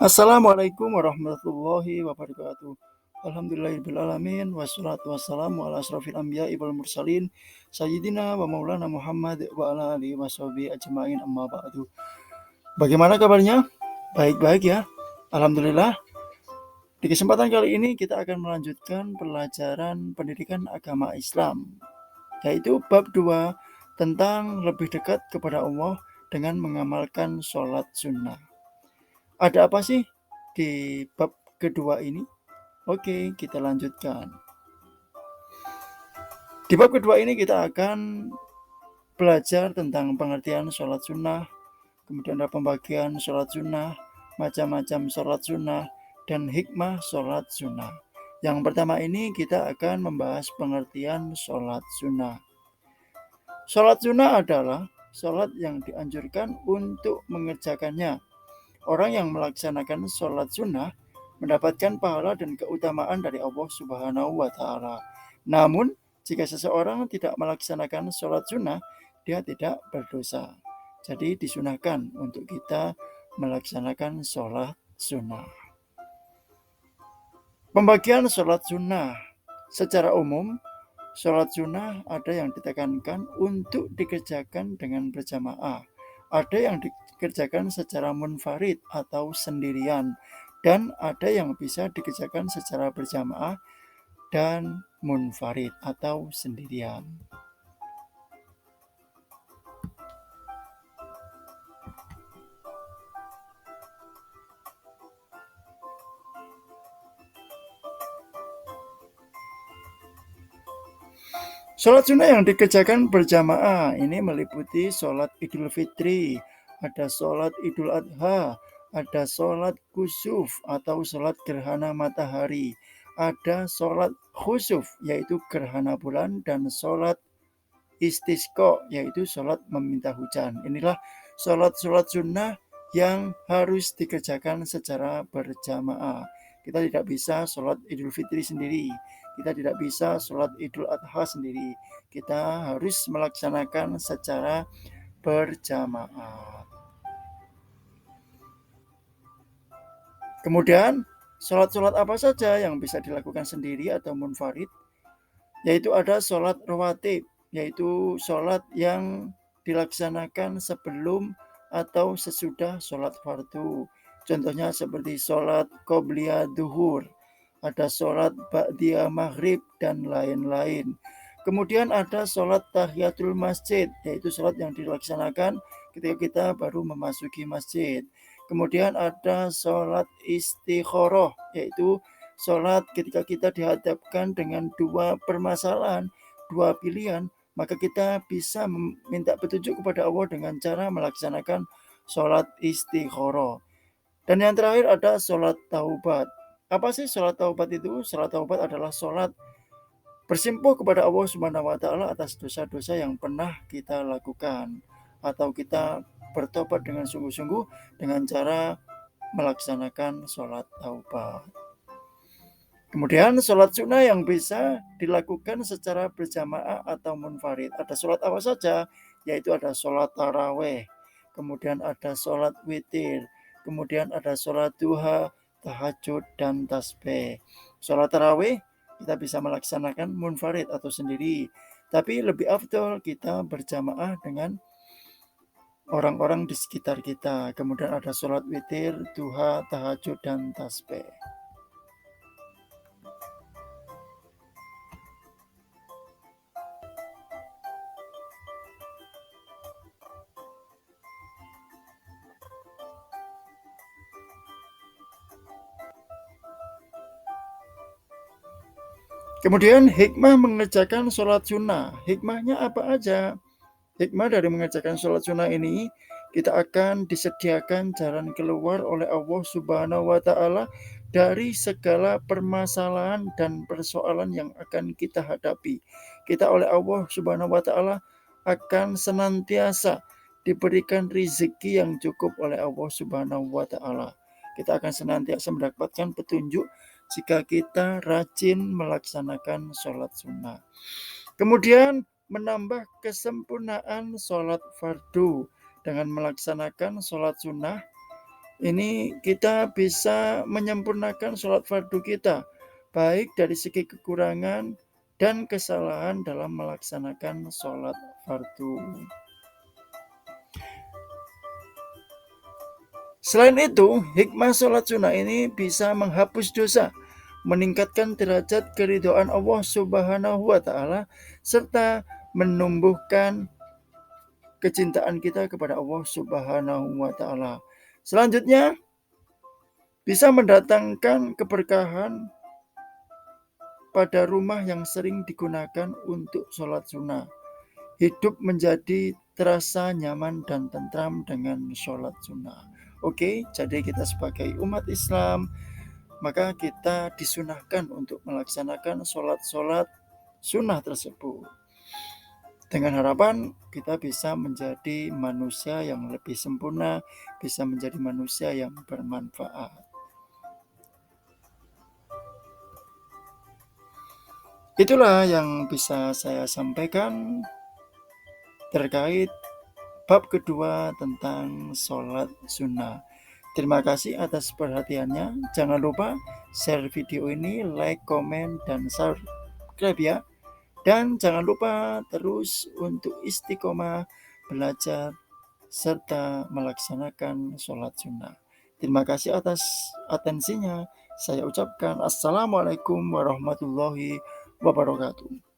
Assalamualaikum warahmatullahi wabarakatuh. Alhamdulillahirrahmanirrahim. Wassalatu wassalamu ala asrafil anbiya'i wal mursalin Sayyidina wa maulana Muhammad wa ala alihi wa sahbihi ajma'in amma ba'du. Bagaimana kabarnya? Baik-baik ya. Alhamdulillah. Di kesempatan kali ini kita akan melanjutkan pelajaran pendidikan agama Islam, yaitu bab 2 tentang lebih dekat kepada Allah dengan mengamalkan sholat sunnah. Ada apa sih di bab kedua ini? Oke, kita lanjutkan. Di bab kedua ini kita akan belajar tentang pengertian sholat sunnah, kemudian ada pembagian sholat sunnah, macam-macam sholat sunnah, dan hikmah sholat sunnah. Yang pertama ini kita akan membahas pengertian sholat sunnah. Sholat sunnah adalah sholat yang dianjurkan untuk mengerjakannya. Orang yang melaksanakan sholat sunnah mendapatkan pahala dan keutamaan dari Allah Subhanahu wa Ta'ala. Namun, jika seseorang tidak melaksanakan sholat sunnah, dia tidak berdosa. Jadi, disunahkan untuk kita melaksanakan sholat sunnah. Pembagian sholat sunnah secara umum, sholat sunnah ada yang ditekankan untuk dikerjakan dengan berjamaah. Ada yang dikerjakan secara munfarid atau sendirian, dan ada yang bisa dikerjakan secara berjamaah dan munfarid atau sendirian. Sholat sunnah yang dikerjakan berjamaah ini meliputi sholat Idul Fitri, ada sholat Idul Adha, ada sholat kusuf atau sholat gerhana matahari, ada sholat khusuf yaitu gerhana bulan, dan sholat istisqa yaitu sholat meminta hujan. Inilah sholat-sholat sunnah yang harus dikerjakan secara berjamaah. Kita tidak bisa sholat Idul Fitri sendiri, kita tidak bisa sholat Idul Adha sendiri. Kita harus melaksanakan secara berjamaah. Kemudian, sholat-sholat apa saja yang bisa dilakukan sendiri atau munfarid? Yaitu ada sholat rawatib, yaitu sholat yang dilaksanakan sebelum atau sesudah sholat fardu. Contohnya seperti sholat qobliyah duhur, ada sholat ba'diyah maghrib, dan lain-lain. Kemudian ada sholat tahiyatul masjid, yaitu sholat yang dilaksanakan ketika kita baru memasuki masjid. Kemudian ada sholat istikharah, yaitu sholat ketika kita dihadapkan dengan dua permasalahan, dua pilihan, maka kita bisa meminta petunjuk kepada Allah dengan cara melaksanakan sholat istikharah. Dan yang terakhir ada sholat taubat. Apa sih sholat taubat itu? Sholat taubat adalah sholat bersimpuh kepada Allah Subhanahu wa Ta'ala atas dosa-dosa yang pernah kita lakukan, atau kita bertobat dengan sungguh-sungguh dengan cara melaksanakan sholat taubat. Kemudian sholat sunnah yang bisa dilakukan secara berjamaah atau munfarid. Ada sholat apa saja? Yaitu ada sholat taraweh, kemudian ada sholat witir, kemudian ada sholat duha, tahajud, dan tasbih. Sholat taraweh kita bisa melaksanakan munfarid atau sendiri, tapi lebih afdol kita berjamaah dengan orang-orang di sekitar kita. Kemudian ada sholat witir, duha, tahajud, dan tasbih. Kemudian hikmah mengerjakan sholat sunnah. Hikmahnya apa aja? Hikmah dari mengerjakan sholat sunnah ini, kita akan disediakan jalan keluar oleh Allah Subhanahu wa Ta'ala dari segala permasalahan dan persoalan yang akan kita hadapi. Kita oleh Allah Subhanahu wa Ta'ala akan senantiasa diberikan rezeki yang cukup oleh Allah Subhanahu wa Ta'ala. Kita akan senantiasa mendapatkan petunjuk jika kita rajin melaksanakan sholat sunnah. Kemudian menambah kesempurnaan sholat fardu dengan melaksanakan sholat sunnah, Ini kita bisa menyempurnakan sholat fardu kita, baik dari segi kekurangan dan kesalahan dalam melaksanakan sholat fardu. Selain itu, hikmah sholat sunnah ini bisa menghapus dosa, meningkatkan derajat keridhaan Allah Subhanahu wa Ta'ala, serta menumbuhkan kecintaan kita kepada Allah Subhanahu wa Ta'ala. Selanjutnya, bisa mendatangkan keberkahan pada rumah yang sering digunakan untuk sholat sunnah. Hidup menjadi terasa nyaman dan tentram dengan sholat sunnah. Oke, jadi kita sebagai umat Islam, maka kita disunahkan untuk melaksanakan sholat-sholat sunnah tersebut. Dengan harapan kita bisa menjadi manusia yang lebih sempurna, bisa menjadi manusia yang bermanfaat. Itulah yang bisa saya sampaikan terkait bab kedua tentang sholat sunnah. Terima kasih atas perhatiannya. Jangan lupa share video ini, like, komen, dan subscribe ya. Dan jangan lupa terus untuk istiqomah belajar serta melaksanakan sholat sunnah. Terima kasih atas atensinya. Saya ucapkan Assalamualaikum warahmatullahi wabarakatuh.